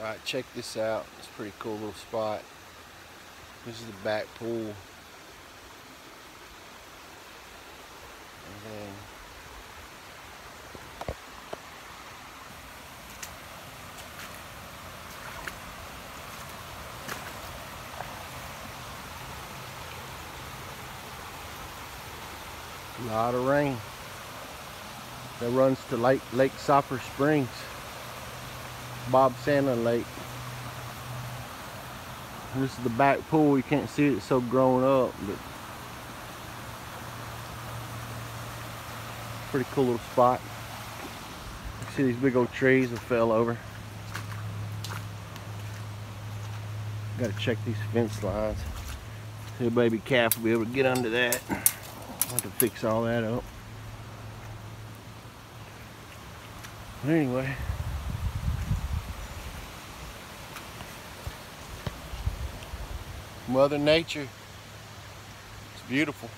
Alright, check this out. It's a pretty cool little spot. This is the back pool. And then a lot of rain that runs to Lake Sopper Springs, Bob Sandlin Lake. And this is the back pool. You can't see it, it's so grown up, but pretty cool little spot. You see these big old trees that fell over. Got to check these fence lines. The baby calf will be able to get under that. I'll have to fix all that up. But anyway, Mother Nature, it's beautiful.